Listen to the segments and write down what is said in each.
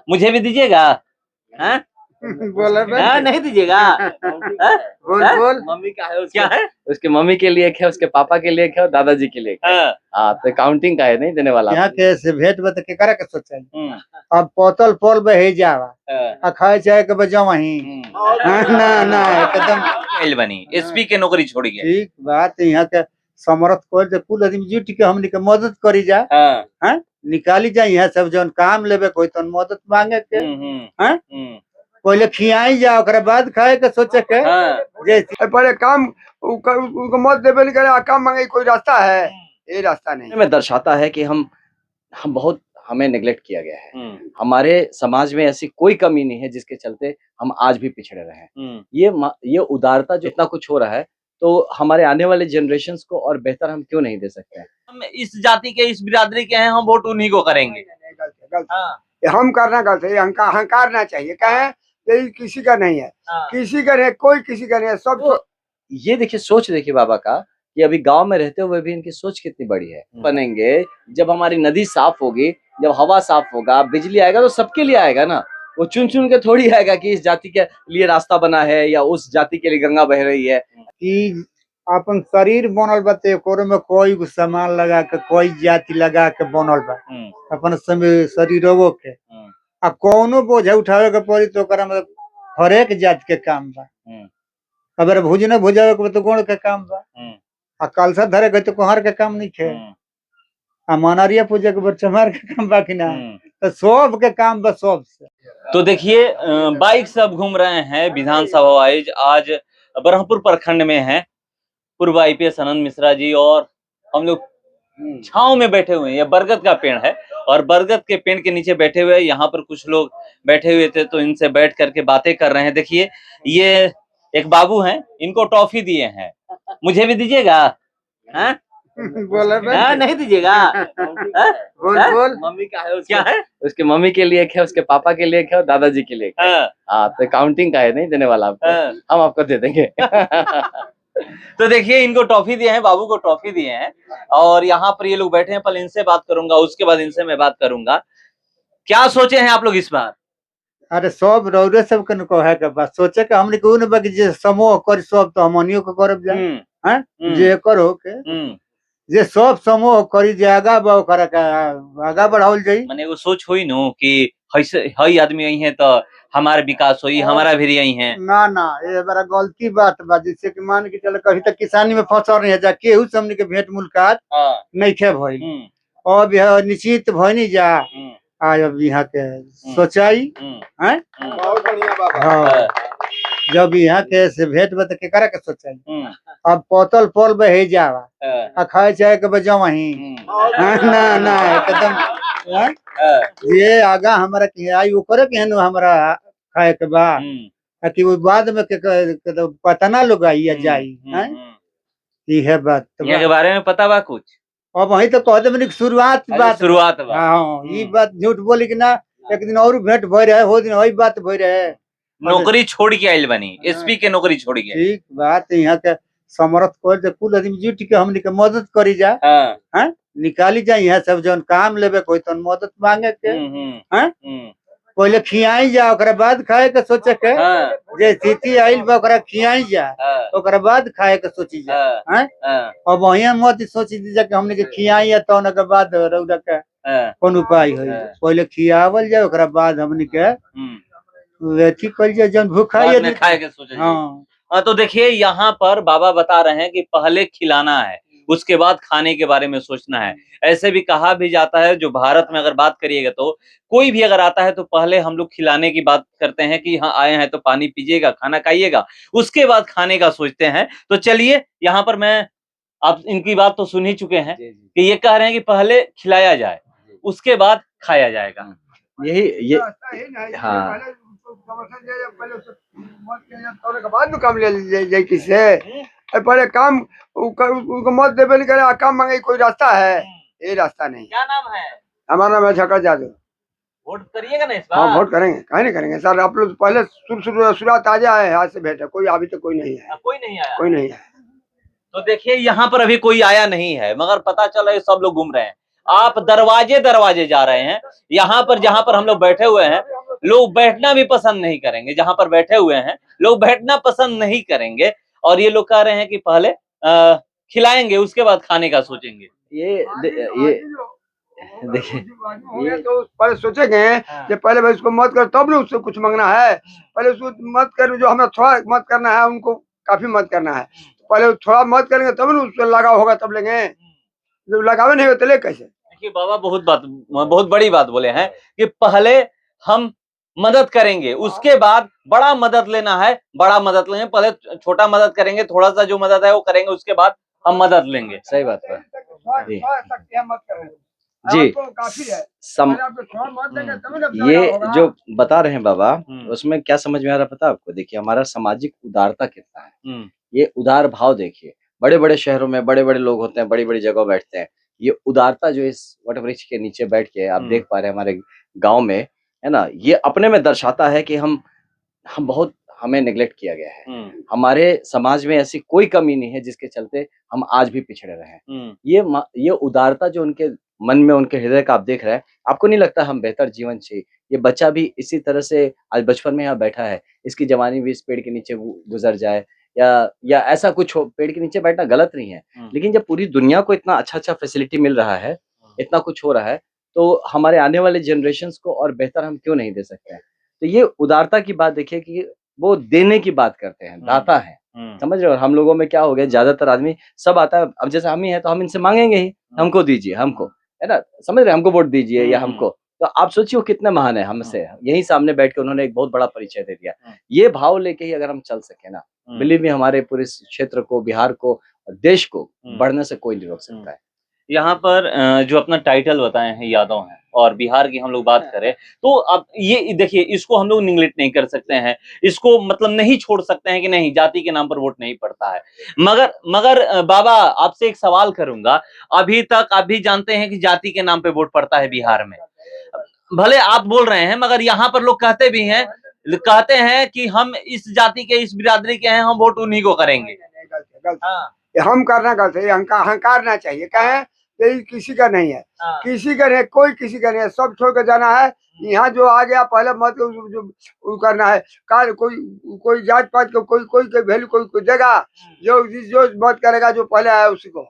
मुझे भी दीजिएगा। हाँ बोला हाँ, नहीं दीजिएगा। बोल बोल। मम्मी का है क्या है? उसके मम्मी के लिए एक है, उसके पापा के लिए एक है और दादाजी के लिए एक है। हाँ, तो काउंटिंग का है, नहीं देने वाला। यहाँ के से भेंट बत के करे के सोचे हम्म, अब पोतल पोल बहे जावा हाँ, आ खाए चाहे के बजा वहीं ना ना एकदम आइल बनी एसपी के नौकरी छोड़ के। ठीक बात। यहाँ के समर्थ कर दे कुल आदमी जुट के हमनी के मदद करी जा। हाँ, हैं निकाली जा यहाँ सब जन काम लेबे कोई तो मदद मांगे के हैं पहले खियाई जा ओकरा बाद खाए के सोचे के। हाँ। जैसे पहले काम उनको मत देबे नहीं करे काम मांगे कोई रास्ता है ये रास्ता नहीं में दर्शाता है कि हम बहुत हमें नेग्लेक्ट किया गया है। हमारे समाज में ऐसी कोई कमी नहीं है जिसके चलते हम आज भी पिछड़े रहे हैं। ये उदारता जो इतना कुछ हो रहा है तो हमारे आने वाले जनरेशन्स को और बेहतर हम क्यों नहीं दे सकते हैं। हम इस जाति के इस बिरादरी के हैं, हम वोट उन्हीं को करेंगे। हम करना गलत है। अहंकार ना चाहिए कहे यही किसी का नहीं है। किसी का नहीं कोई किसी का नहीं है सब। तो ये देखिए सोच देखिए बाबा का कि अभी गांव में रहते हुए भी इनकी सोच कितनी बड़ी है। बनेंगे जब हमारी नदी साफ होगी, जब हवा साफ होगा, बिजली आएगा तो सबके लिए आएगा ना। वो चुन चुन के थोड़ी आएगा कि इस जाति के लिए रास्ता बना है या उस जाति के लिए गंगा बह रही है। कि अपन शरीर बनल बा तो में कोई सामान लगा के कोई जाति लगा के बनल बा अपन समय शरीरों के आ कोनो बोझा उठावे के पड़ी तो ओकरा मतलब हर एक जात के काम बा। अगर भुजने भुजावे के तो गुण के काम बा आ कलसा धरे के तो कोहर के काम नहीं खे आ मनारिया पूजा के चमार के काम बा कि ना। तो सब के काम बा सब से। तो देखिए बाइक सब घूम रहे हैं विधानसभा वाइज। आज ब्रह्मपुर प्रखंड में है पूर्व आईपीएस आनंद मिश्रा जी और हम लोग छांव में बैठे हुए हैं। ये बरगद का पेड़ है और बरगद के पेड़ के नीचे बैठे हुए यहाँ पर कुछ लोग बैठे हुए थे तो इनसे बैठ करके बातें कर रहे हैं। देखिए ये एक बाबू हैं, इनको टॉफी दिए हैं, मुझे भी दीजिएगा। हाँ बोला नहीं दीजिएगा। बोल बोल। मम्मी का है क्या है? उसके मम्मी के लिए एक है, उसके पापा के लिए एक है और दादाजी के लिए एक है। हाँ, तो काउंटिंग का है, नहीं देने वाला आपको। हम आपको दे देंगे। तो देखिए इनको टॉफी दिए हैं, बाबू को टॉफी दिए हैं और यहाँ पर ये लोग बैठे हैं। पहले इनसे बात करूंगा, उसके बाद इनसे मैं बात करूंगा। क्या सोचे हैं आप लोग इस बार? अरे सब रौरे सब के को है के बात सोचे के हमने को न बाकी जे समूह कर सब तो हमनियो को करब जा हैं जे करो के जे सब समूह करी जागा बा ओकरा का आगा बढ़ावल जाई। माने वो सोच होई नो कि हई आदमी आई है तो हमारा विकास होई, हमारा भी यही है ना ना ये बड़ा गलती बात बा। जैसे कि मान के चल कहीं तक किसानी में फंस रहे जा केहू हमने के भेंट मुलाकात नहीं खे भइल और यह निश्चित भइनी जा आज अब यहाँ के सोचाई हैं बहुत बढ़िया बाबा। जब यहाँ के से भेंट बत के करे के सोचाई अब पोतल पोल बहे जावा आ खाए चाहे के बजा वहीं ना ना एकदम ये आगा हमारा के आई वो करे के हमारा खाए के बा कि वो बाद में के पता ना लोग आई या जाई हैं ये बात ये के बारे में पता बा कुछ? अब वही तो कहते मैंने शुरुआत शुरुआत बा। हाँ ये बात झूठ बोली कि ना एक दिन और भेंट भय रहे हो दिन वही बात भय रहे नौकरी छोड़ के आइल बनी एसपी के नौकरी छोड़ के। ठीक बात। यहाँ के समर्थ कर दे कुल आदमी जुट के हमनी के मदद करी जा। हैं निकाली जा यहाँ सब जन काम लेबे कोई तो मदद मांगे के हैं पहले खियाई जा ओकरा बाद खाए के सोचे के। जे स्थिति आइल बा ओकरा खियाई जा ओकरा बाद खाए के सोची जा हैं अब वहीं मत सोची जा कि हमने के खियाई तो न के बाद रौदा के कौन उपाय होई। पहले खियावल जा ओकरा बाद हमने के वेथी कर जा जन भूखा है खाए के सोचे। हाँ तो देखिए यहाँ पर बाबा बता रहे हैं कि पहले खिलाना है उसके बाद खाने के बारे में सोचना है। ऐसे भी कहा भी जाता है जो भारत में अगर बात करिएगा तो कोई भी अगर आता है तो पहले हम लोग खिलाने की बात करते हैं कि हाँ आए हैं तो पानी पीजिएगा, खाना खाइएगा, उसके बाद खाने का सोचते हैं। तो चलिए यहाँ पर मैं आप इनकी बात तो सुन ही चुके हैं कि ये कह रहे हैं कि पहले खिलाया जाए उसके बाद खाया जाएगा। यही ये हाँ काम ले किसे पहले काम उनको मत देवे नहीं करे काम मांगे कोई रास्ता है ये रास्ता नहीं। क्या नाम है? हमारा नाम है झकर जादू। वोट करिएगा ना इस बार? हाँ वोट करेंगे काहे नहीं करेंगे सर। आप लोग पहले शुरुआत ताजा है आज से भेंट है कोई अभी तक कोई नहीं है। कोई नहीं आया? कोई नहीं है। तो देखिए यहाँ पर अभी कोई आया नहीं है मगर पता चला सब लोग घूम रहे हैं। आप दरवाजे दरवाजे जा रहे हैं। यहाँ पर जहाँ पर हम लोग बैठे हुए हैं लोग बैठना भी पसंद नहीं करेंगे, जहां पर बैठे हुए हैं लोग बैठना पसंद नहीं करेंगे, और ये लोग कह रहे हैं कि पहले खिलाएंगे उसके बाद खाने का सोचेंगे। ये देखिए ये तो पहले सोचेंगे कि पहले भाई उसको मत कर तब ना उससे कुछ मांगना है, पहले उसको मत कर, जो हमें थोड़ा मत करना है उनको काफी मत करना है, पहले थोड़ा मत करेंगे तब ना उससे लगा होगा तब लेंगे, जब लगावे नहीं होते ले कैसे। देखिए बाबा बहुत बड़ी बात बोले हैं कि पहले हम मदद करेंगे उसके बाद बड़ा मदद लेना है, बड़ा मदद लेंगे, पहले छोटा मदद करेंगे, थोड़ा सा जो मदद है वो करेंगे, उसके बाद हम मदद लेंगे। सही बात है जी जी जी। ये जो बता रहे हैं बाबा उसमें क्या समझ में आ रहा पता आपको? देखिए हमारा सामाजिक उदारता कितना है, ये उदार भाव देखिए। बड़े बड़े शहरों में बड़े बड़े लोग होते हैं, बड़ी बड़ी जगह बैठते हैं, ये उदारता जो इस वट वृक्ष के नीचे बैठ के आप देख पा रहे हैं हमारे गांव में, है ना, ये अपने में दर्शाता है कि हम बहुत हमें नेग्लेक्ट किया गया है। हमारे समाज में ऐसी कोई कमी नहीं है जिसके चलते हम आज भी पिछड़े रहे हैं। ये उदारता जो उनके मन में, उनके हृदय का आप देख रहे हैं, आपको नहीं लगता हम बेहतर जीवन चाहिए? ये बच्चा भी इसी तरह से आज बचपन में यहाँ बैठा है, इसकी जवानी भी इस पेड़ के नीचे गुजर जाए, या ऐसा कुछ हो। पेड़ के नीचे बैठना गलत नहीं है, लेकिन जब पूरी दुनिया को इतना अच्छा फैसिलिटी मिल रहा है, इतना कुछ हो रहा है, तो हमारे आने वाले जनरेशंस को और बेहतर हम क्यों नहीं दे सकते हैं? तो ये उदारता की बात देखिए कि वो देने की बात करते हैं, दाता है, समझ रहे हो? हम लोगों में क्या हो गया, ज्यादातर आदमी सब आता है, अब जैसे हम ही है तो हम इनसे मांगेंगे ही, हमको दीजिए, हमको, है ना, समझ रहे, हमको वोट दीजिए या हमको। तो आप सोचिए वो कितने महान है हमसे, यही सामने बैठ के उन्होंने एक बहुत बड़ा परिचय दे दिया। ये भाव लेके ही अगर हम चल सके ना, बिलीव मी, हमारे पूरे क्षेत्र को, बिहार को, देश को बढ़ने से कोई नहीं रोक सकता है। यहाँ पर जो अपना टाइटल बताए हैं यादव हैं, और बिहार की हम लोग बात करें तो अब ये देखिए, इसको हम लोग निगलेक्ट नहीं कर सकते हैं, इसको मतलब नहीं छोड़ सकते हैं कि नहीं जाति के नाम पर वोट नहीं पड़ता है। मगर बाबा आपसे एक सवाल करूंगा, अभी तक आप भी जानते हैं कि जाति के नाम पे वोट पड़ता है बिहार में, भले आप बोल रहे हैं, मगर यहाँ पर लोग कहते भी हैं, कहते हैं कि हम इस जाति के, इस बिरादरी के हैं, हम वोट उन्हीं को करेंगे। हम करना गलत है, अहंकार ना चाहिए, कहें ये किसी का नहीं है, किसी का नहीं, कोई किसी का नहीं है, सब छोड़ कर जाना है। यहाँ जो आ गया पहले मत जो करना है, कोई जात पात को कोई वैल्यू कोई देगा, जो मत करेगा, जो पहले आया उसी को।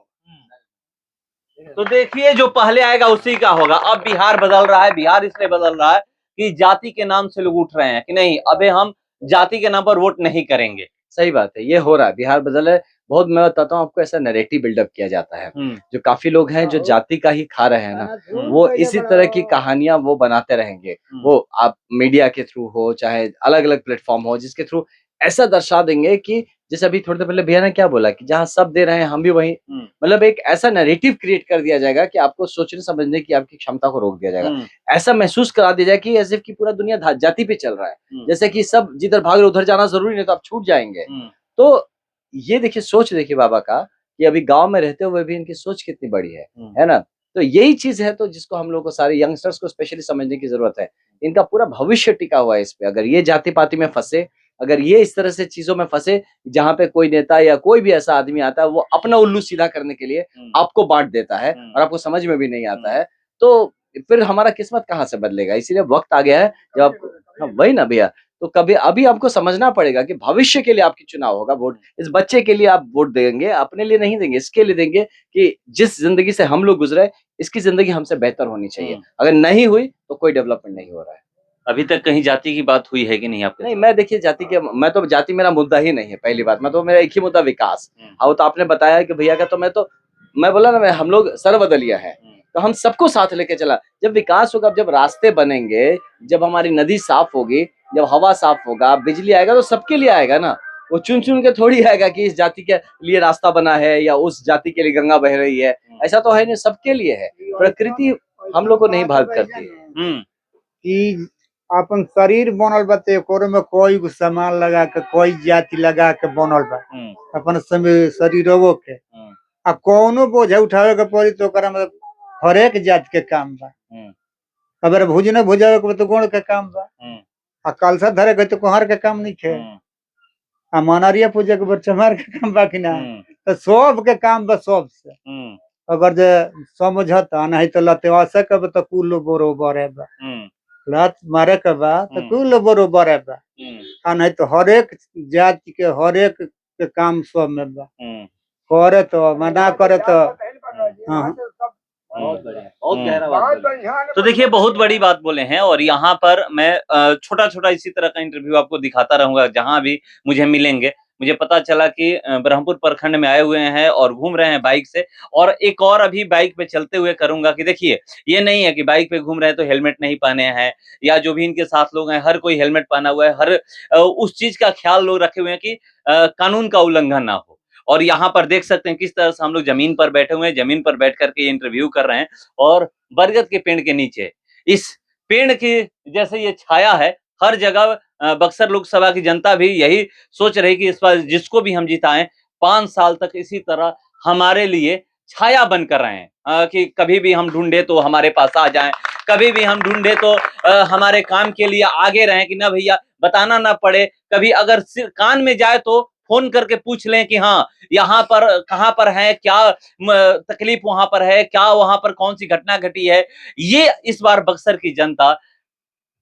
तो देखिए जो पहले आएगा उसी का होगा। अब बिहार बदल रहा है, बिहार इसलिए बदल रहा है कि जाति के नाम से लोग उठ रहे हैं कि नहीं, अबे हम जाति के नाम पर वोट नहीं करेंगे। सही बात है, ये हो रहा है, बिहार बदल है। बहुत, मैं बताता हूँ आपको, ऐसा नैरेटिव बिल्डअप किया जाता है, जो काफी लोग हैं जो जाति का ही खा रहे हैं ना, वो इसी तरह की कहानियां वो बनाते रहेंगे। वो आप मीडिया के थ्रू हो, चाहे अलग अलग प्लेटफॉर्म हो, जिसके थ्रू ऐसा दर्शा देंगे कि जैसे अभी थोड़ी देर पहले भैया ने क्या बोला कि जहाँ सब दे रहे हैं हम भी वही, मतलब एक ऐसा नैरेटिव क्रिएट कर दिया जाएगा कि आपको सोचने समझने की आपकी क्षमता को रोक दिया जाएगा। ऐसा महसूस करा दिया जाए कि एज इफ की पूरा दुनिया जाति पे चल रहा है, जैसे कि सब जिधर भाग रहे उधर जाना जरूरी नहीं, तो आप छूट जाएंगे। तो ये देखिए, सोच देखिए बाबा का, कि अभी गांव में रहते हुए भी इनकी सोच कितनी बड़ी है ना। तो यही चीज है, तो जिसको हम लोग को, सारे यंगस्टर्स को स्पेशली समझने की जरूरत है। इनका पूरा भविष्य टिका हुआ है इस पे। अगर ये जाति पाति में फंसे, अगर ये इस तरह से चीजों में फंसे जहां पे कोई नेता या कोई भी ऐसा आदमी आता है, वो अपना उल्लू सीधा करने के लिए आपको बांट देता है और आपको समझ में भी नहीं आता है, तो फिर हमारा किस्मत कहाँ से बदलेगा। इसीलिए वक्त आ गया है जब आप, वही ना भैया, तो कभी अभी आपको समझना पड़ेगा कि भविष्य के लिए आपकी चुनाव होगा। वोट इस बच्चे के लिए आप वोट देंगे, अपने लिए नहीं देंगे, इसके लिए देंगे कि जिस जिंदगी से हम लोग गुजरे, इसकी जिंदगी हमसे बेहतर होनी चाहिए। अगर नहीं हुई तो कोई डेवलपमेंट नहीं हो रहा है। अभी तक कहीं जाति की बात हुई है कि नहीं आपके? नहीं, मैं देखिए जाति के, मैं तो जाति मेरा मुद्दा ही नहीं है, पहली बात। मैं तो, मेरा एक ही मुद्दा विकास। और तो आपने बताया कि भैया का, तो मैं बोला ना, हम लोग सर्वदलीय है, तो हम सबको साथ लेके चला। जब विकास होगा, जब रास्ते बनेंगे, जब हमारी नदी साफ होगी, जब हवा साफ होगा, बिजली आएगा, तो सबके लिए आएगा ना। वो चुन चुन के थोड़ी आएगा कि इस जाति के लिए रास्ता बना है या उस जाति के लिए गंगा बह रही है, ऐसा तो है नहीं, सबके लिए है। प्रकृति हम लोग को नहीं बात करती है कि अपन शरीर बनल बा, ओकरे में कोई सामान लगा के, कोई जाति लगा के बनल बा अपन शरीरों के। आ कौनो बोझा उठावे के पड़ी तो ओकरा में हरेक जात के काम बा। अगर भुजने भुजावे के तो गुण के काम बा, आ कलसा धरे के तो कुहर के काम नहीं खे, आ मनरिया पूजे के चमार के काम बा कि ना। तो सब के काम बा, सब से अगर जे समझता नहीं तो लतेवा से कब तो कुल बरोबर है बा। लात मारे के बाद तो कुल बरोबर है बा आ नहीं तो हर एक जाति के हर एक के काम सब में बा करे तो मना करे तो हाँ बहुत बढ़िया, बहुत गहरा बात बोले। तो देखिए बहुत बड़ी बात बोले हैं और यहाँ पर मैं छोटा छोटा इसी तरह का इंटरव्यू आपको दिखाता रहूंगा जहां भी मुझे मिलेंगे। मुझे पता चला कि ब्रह्मपुर प्रखंड में आए हुए हैं और घूम रहे हैं बाइक से, और एक और अभी बाइक पे चलते हुए करूंगा कि देखिए ये नहीं है कि बाइक पे घूम रहे हैं तो हेलमेट नहीं पहने हैं, या जो भी इनके साथ लोग हैं हर कोई हेलमेट पहना हुआ है, हर उस चीज का ख्याल लोग रखे हुए हैं कि कानून का उल्लंघन ना हो। और यहाँ पर देख सकते हैं किस तरह से हम लोग जमीन पर बैठे हुए हैं, जमीन पर बैठ करके इंटरव्यू कर रहे हैं और बरगद के पेड़ के नीचे इस पेड़ की जैसे ये छाया है हर जगह। बक्सर लोकसभा की जनता भी यही सोच रही कि इस बार जिसको भी हम जिताएं 5 साल तक इसी तरह हमारे लिए छाया बनकर रहें, कि कभी भी हम ढूंढे तो हमारे पास आ जाएं, कभी भी हम ढूंढे तो हमारे काम के लिए आगे रहें, कि ना भैया बताना ना पड़े, कभी अगर कान में जाए तो फोन करके पूछ लें कि हाँ यहाँ पर कहाँ पर है, क्या तकलीफ वहां पर है, क्या वहां पर कौन सी घटना घटी है। ये इस बार बक्सर की जनता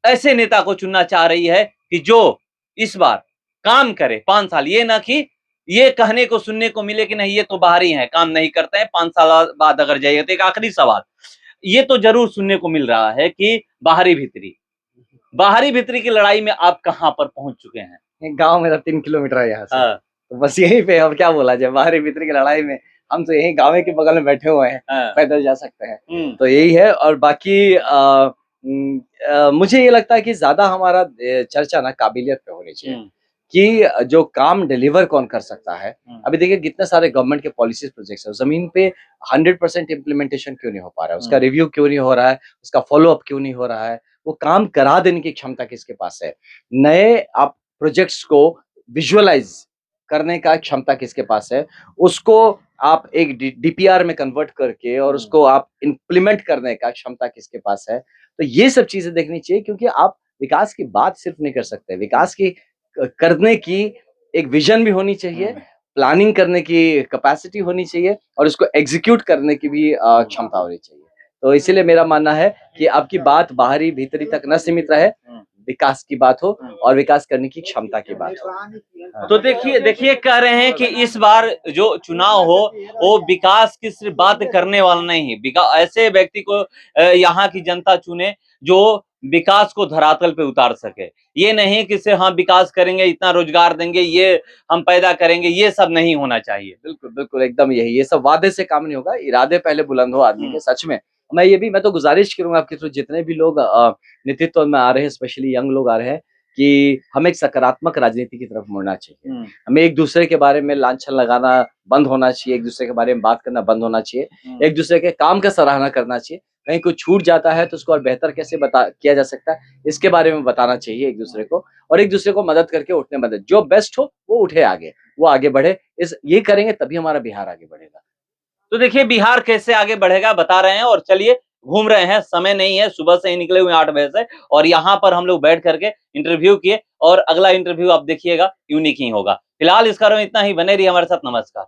ऐसे नेता को चुनना चाह रही है कि जो इस बार काम करे 5 साल, ये ना कि ये कहने को सुनने को मिले कि नहीं ये तो बाहरी हैं काम नहीं करते हैं, 5 साल बाद अगर जाइए। तो एक आखिरी सवाल ये तो जरूर सुनने को मिल रहा है कि बाहरी भीतरी की लड़ाई में आप कहां पर पहुंच चुके हैं? गांव मेरा 3 किलोमीटर है यहाँ से। तो बस यहीं पे अब क्या बोला जाए, बाहरी भीतरी की लड़ाई में हम तो यही गाँव के बगल में बैठे हुए हैं, पैदल जा सकते हैं। तो यही है। और बाकी मुझे ये लगता है कि ज्यादा हमारा चर्चा ना काबिलियत पे होनी चाहिए कि जो काम डिलीवर कौन कर सकता है। अभी देखिए कितने सारे गवर्नमेंट के पॉलिसीज प्रोजेक्ट्स है, जमीन पे 100% इम्प्लीमेंटेशन क्यों नहीं हो पा रहा है, उसका रिव्यू क्यों नहीं हो रहा है, उसका फॉलो अप क्यों नहीं हो रहा है, वो काम करा देने की क्षमता किसके पास है, नए आप प्रोजेक्ट्स को विजुअलाइज करने का क्षमता किसके पास है, उसको आप एक डीपीआर में कन्वर्ट करके और उसको आप इम्प्लीमेंट करने का क्षमता किसके पास है। तो ये सब चीजें देखनी चाहिए, क्योंकि आप विकास की बात सिर्फ नहीं कर सकते, विकास की करने की एक विजन भी होनी चाहिए, प्लानिंग करने की कैपेसिटी होनी चाहिए और उसको एग्जीक्यूट करने की भी क्षमता होनी चाहिए। तो इसीलिए मेरा मानना है कि आपकी बात बाहरी भीतरी तक न सीमित रहे, विकास की बात हो और विकास करने की क्षमता की बात हो। तो देखिए कह रहे हैं कि इस बार जो चुनाव हो वो विकास की सिर्फ बात करने वाला नहीं है, ऐसे व्यक्ति को यहाँ की जनता चुने जो विकास को धरातल पे उतार सके। ये नहीं कि सिर्फ हम विकास करेंगे, इतना रोजगार देंगे, ये हम पैदा करेंगे, ये सब नहीं होना चाहिए। बिल्कुल बिल्कुल एकदम यही, ये सब वादे से काम नहीं होगा, इरादे पहले बुलंद हो आदमी के। सच में मैं तो गुजारिश करूंगा आपके थ्रू जितने भी लोग नेतृत्व में आ रहे हैं, स्पेशली यंग लोग आ रहे हैं, कि हमें एक सकारात्मक राजनीति की तरफ मुड़ना चाहिए। हमें एक दूसरे के बारे में लांछन लगाना बंद होना चाहिए, एक दूसरे के बारे में बात करना बंद होना चाहिए, एक दूसरे के काम का सराहना करना चाहिए। कहीं कुछ छूट जाता है तो उसको और बेहतर कैसे किया जा सकता है, इसके बारे में बताना चाहिए एक दूसरे को, और एक दूसरे को मदद करके उठने मदद, जो बेस्ट हो वो उठे आगे, वो आगे बढ़े। ये करेंगे तभी हमारा बिहार आगे बढ़ेगा। तो देखिए बिहार कैसे आगे बढ़ेगा बता रहे हैं, और चलिए घूम रहे हैं, समय नहीं है, सुबह से ही निकले हुए 8 बजे से, और यहाँ पर हम लोग बैठ करके इंटरव्यू किए, और अगला इंटरव्यू आप देखिएगा यूनिक ही होगा। फिलहाल इस कारण इतना ही, बने रहिए हमारे साथ। नमस्कार।